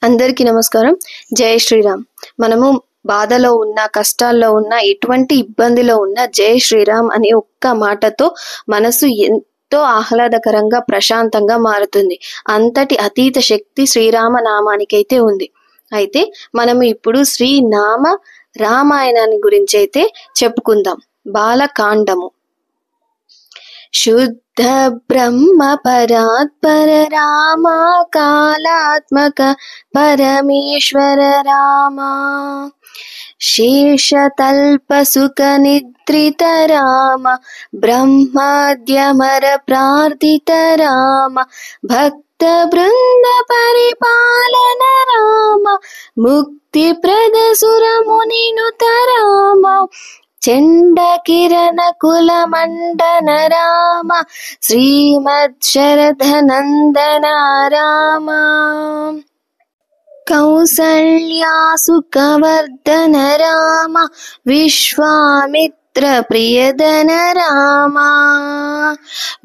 అందరికీ నమస్కారం. జై శ్రీరామ్. మనము బాధలో ఉన్న, కష్టాల్లో ఉన్న, ఎటువంటి ఇబ్బందిలో ఉన్న జై శ్రీరామ్ అనే ఒక్క మాటతో మనసు ఎంతో ఆహ్లాదకరంగా, ప్రశాంతంగా మారుతుంది. అంతటి అతీత శక్తి శ్రీరామ నామానికైతే ఉంది. అయితే మనము ఇప్పుడు శ్రీనామ రామాయణాన్ని గురించి అయితే చెప్పుకుందాం. బాలకాండము. శుద్ధ బ్రహ్మ పరాత్పర రామ, కాళాత్మక పరమేశ్వర రామ, శేషతల్ప సుఖ నిద్రిత రామ, బ్రహ్మాద్యమర ప్రార్థిత రామ, భక్త బృంద పరిపాలన రామ, ముక్తి ప్రద సుర మునినుత రామ, చండ కిరణ కుల మండన రామ, శ్రీమద్ శరధ నందన రామ, కౌసల్యా సుఖవర్ధన రామ, విశ్వామిత్ర ప్రియదన రామ,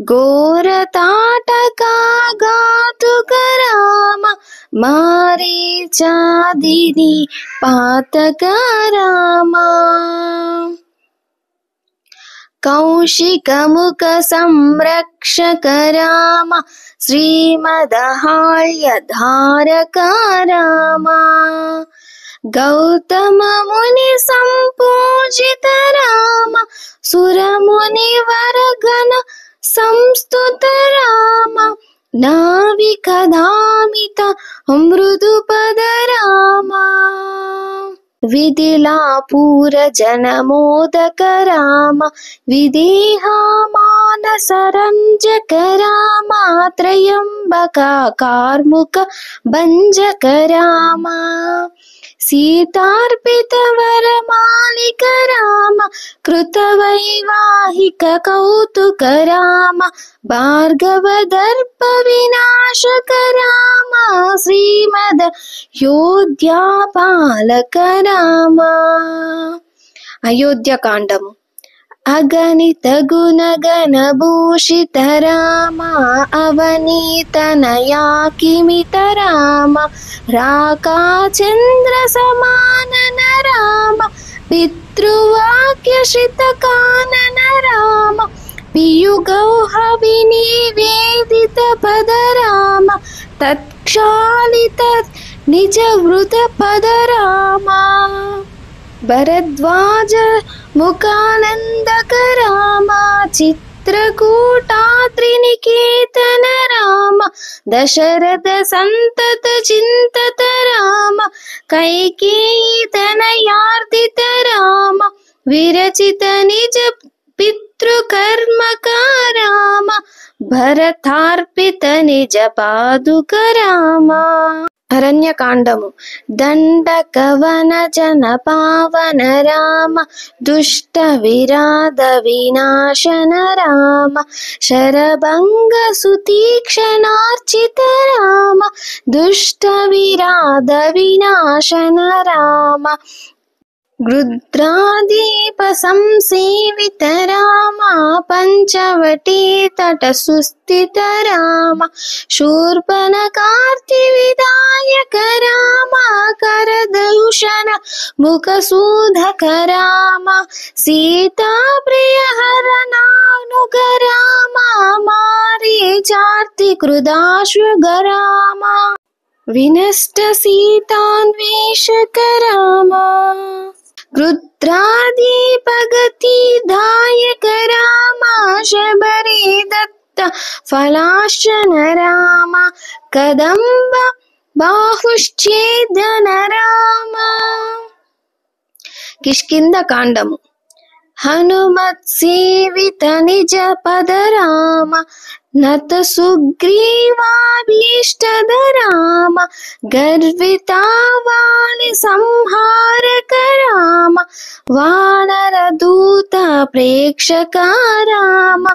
ఘోర తాటకా ఘాతుక రామ, మారీచాదిని పాతక రామ, కౌశిక ముఖ సంరక్షక రామ, శ్రీమదహాళ్య ధారక రామ, గౌతమ ముని సంపూజిత రామ, సురముని వరగణ సంస్తుత రామ, నావికధామిత మృదుపద రామ, విదిలాపూర జనమోదక రామ, విదేహా మానస రంజక రామ, త్రయంబక కార్ముక భంజక రామ, సీతార్పిత వరమాలిక రామ, కృత వైవాహిక కౌతుక రామ, భార్గవ దర్ప వినాశక రామ, శ్రీమద యోధ్యాపాలక రామ. అయోధ్యకాండము. అగణిత గుణ గణ భూషిత రామ, అవనీతనయా కిమిత రామ, రాకా చంద్ర సమానన రామ, పితృవాక్య శిత కానన రామ, పియుగౌహ వినివేదిత పద రామ, తత్క్షాళిత నిజ వృత పద రామ, భరద్వాజ ముఖానందక రామ, చిత్రకూటాత్రినికేతన రామ, దశరథ సంతత చింతత రామ, కైకేయీ తనయార్దిత రామ, విరచిత నిజ పితృకర్మక రామ, భరతార్పిత నిజ పాదుక రామ. అరణ్యకాండము. దండకవన జన పావన రామ, దుష్ట విరాధ వినాశన రామ, శరభంగ సుతీక్షణార్చిత రామ, దుష్ట విరాధ వినాశన రామ, గృధ్రాదీప సంసేవిత రామ, పంచవటీ తట సుస్థిత రామ, శూర్పణఖార్తి విదాయక రామ, కరదూషణ ముఖసూధక రామ, సీతా ప్రియ హరణానుగ రామ, మారీచార్తి కృదాశుగ రామ, వినష్ట సీతాన్వేషక రామ, గృధ్రాదీపగతి దాయక రామ, శబరి దత్త ఫలాశన రామ, కదంబ బాహుశ్చేదన రామ. కిష్కింద కాండము. హనుమత్ సేవిత నిజ పద రామ, నత సుగ్రీవాభీష్టద రామ, గర్వితా వాలి సంహారక రామ, వానర దూత ప్రేక్షక రామ,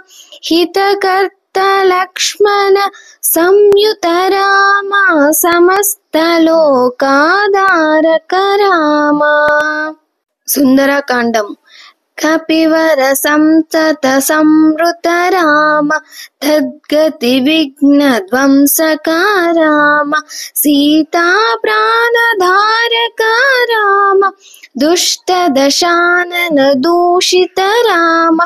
హితకర్త లక్ష్మణ సంయుత రామ, సమస్త లోకాధారక రామ. సుందరకాండం. कपिवर संतत संवृत राम तद्गति विघ्न ध्वंसक राम सीता प्राणधारक राम दुष्ट दशानन दूषित राम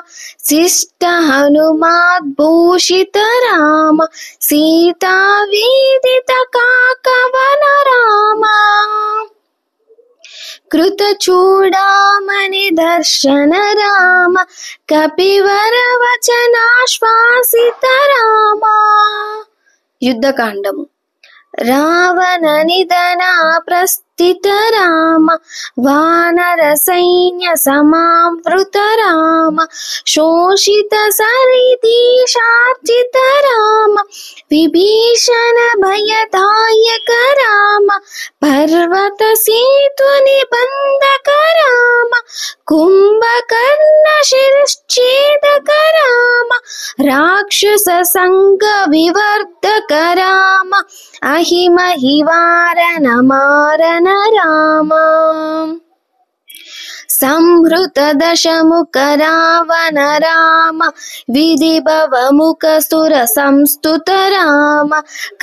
शिष्ट हनुमाद्भूषित राम सीता विदित काकवन राम कृत चूड़ामणि दर्शन राम कपिवर वचनाश्वासित राम युद्धकांडము रावण निधन प्रस्थित राम वानर सैन्य समावृत राम शोषित सरिदीशार्जित राम विभीषण भयदायक राम पर्वत सेतु निबंधक राम कुंभकर्ण शिरश्छेदक राम राक्षस संग विवर्धक राम अहिमहिवारण मारन राम संहृत दशमुख रावण राम विधिभव मुख सुर संस्तुत राम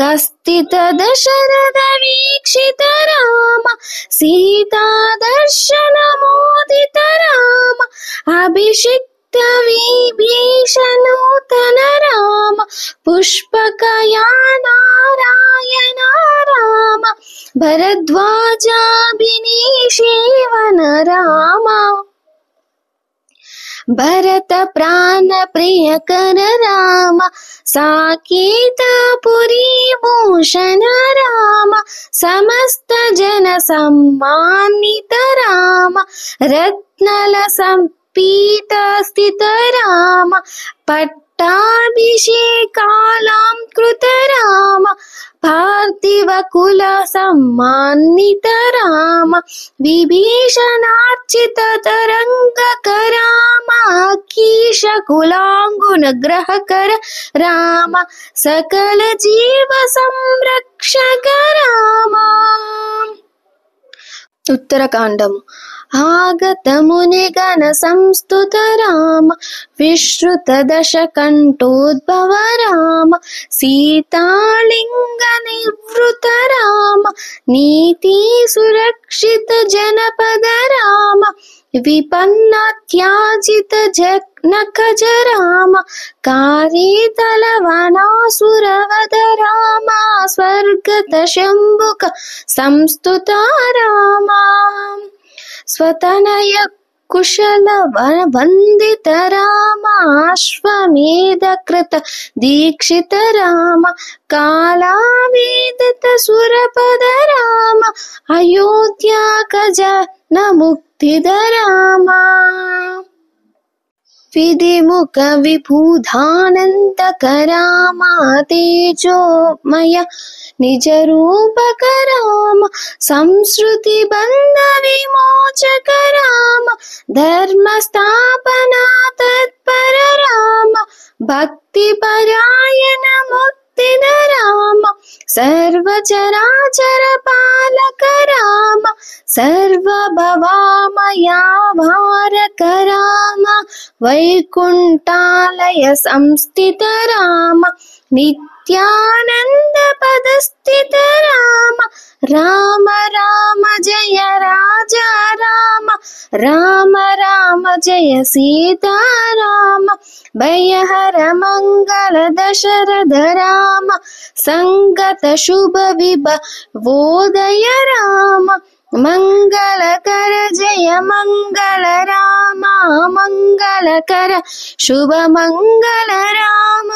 कस्तित दशरथ वीक्षित राम सीता दर्शन मोदित राम अभिषिक्त विभीषणोतन राम पुष्पकया नारायण राम भरद्वाजाभिनिषेवन राम भरत प्राण प्रियकर राम साकेतपुरी भूषण राम समस्त जन सम्मानित राम रत्नल पीत स्थित राम पट्टाभिषेकालंकृत राम पार्थिव कुल सम्मानित राम विभीषणार्चित तरंगक राम कीश कुलांगुन ग्रहकर राम सकल जीव संरक्षक राम उत्तरकांडము आगत मुनिगण संस्तुत राम विश्रुत दशकंठोद्भव राम सीतालिंग निवृत राम नीति सुरक्षित जनपद राम विपन्न त्याजित नखज राम कारितल वनासुरवध राम स्वर्गत शंभुक संस्तुत राम स्वतनय कुशल वंदित राम अश्वमेध कृत दीक्षित राम कालावेदित सुरपद राम अयोध्या कजन मुक्तिद राम विधिमुख विभूधानंदक राम तेजोमय निज रूपक राम संस्कृति बंध विमोचक राम धर्म स्थापना तत्पर राम भक्ति परायण मुक्तिद राम सर्व चराचर पालक राम सर्व भवामया भारक राम वैकुंठालय संस्थित राम नित्यानंद पद स्थित राम राम राम जय राजा राम राम राम जय सीता राम भयहर मंगल दशरथ राम संगत शुभ विभवोदय राम मंगलकर जय मंगल राम मंगलकर शुभ मंगल राम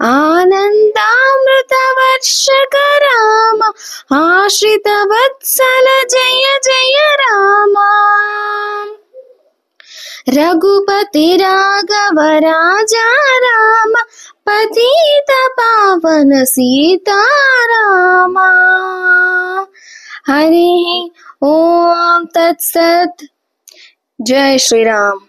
आनंदामृत वर्षक राम आश्रित वत्सल जय जय राम रघुपति राघव राजा राम पतित पावन सीताराम हरि ओम तत्सत जय श्री राम।